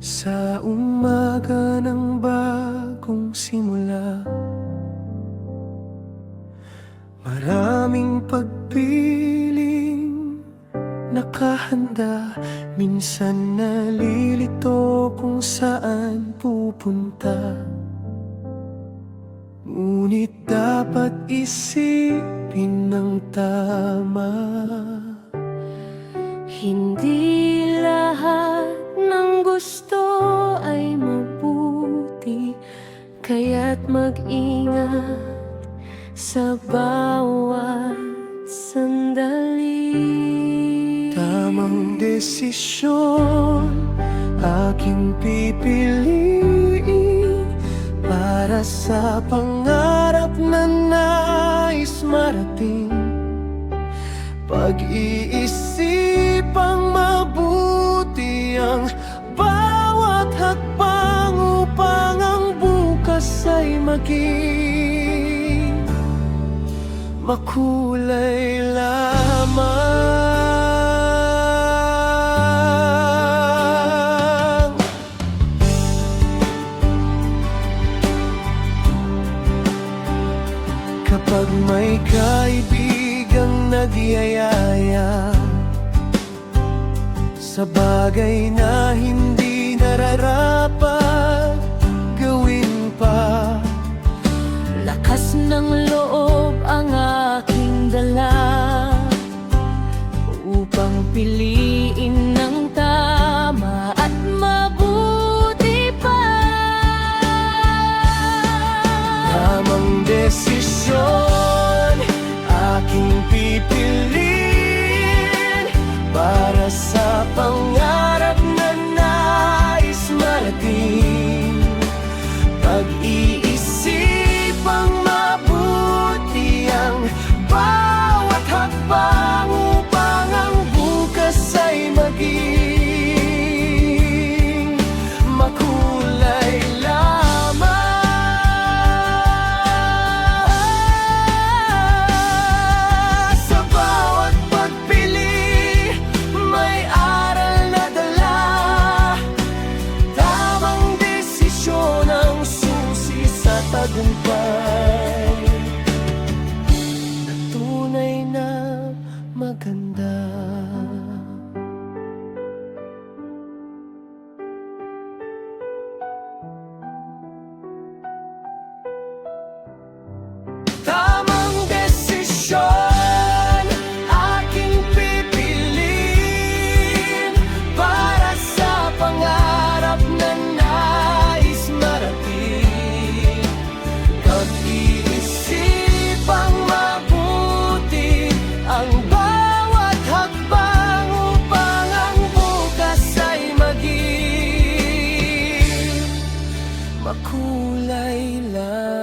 Sa umaga ng bagong simula, maraming pagpiling nakahanda. Minsan nalilito kung saan pupunta, ngunit dapat isipin ng tama. Hindi lahat ng gusto ay mabuti, kaya't mag-ingat sa bawat sandali. Tamang desisyon aking pipiliin para sa pangarap na nais marating. Pag-iisipang mabuti ang bawat hakbang upang ang bukas ay maging makulay lamang. Kapag may kaibigang nagyayaya sa bagay na hindi nararapat gawin pa, Lakas ng loob ang aking dala upang piliin ng tama at mabuti pa. tamang desisyon aking pipiliin para sa pangarap na nais marating. Pag-iisipang mabuti ang bawat hakbang upang ang bukas ay maging makulay lamang. Sa bawat pagpili, may aral na dala. Tamang desisyon ang susi sa tagumpay na tunay na maganda. Tamang desisyon aking pipiliin para sa pangarap na nais marating. Pag-iisipang mabuti ang bawat hakbang upang ang bukas ay maging makulay lang.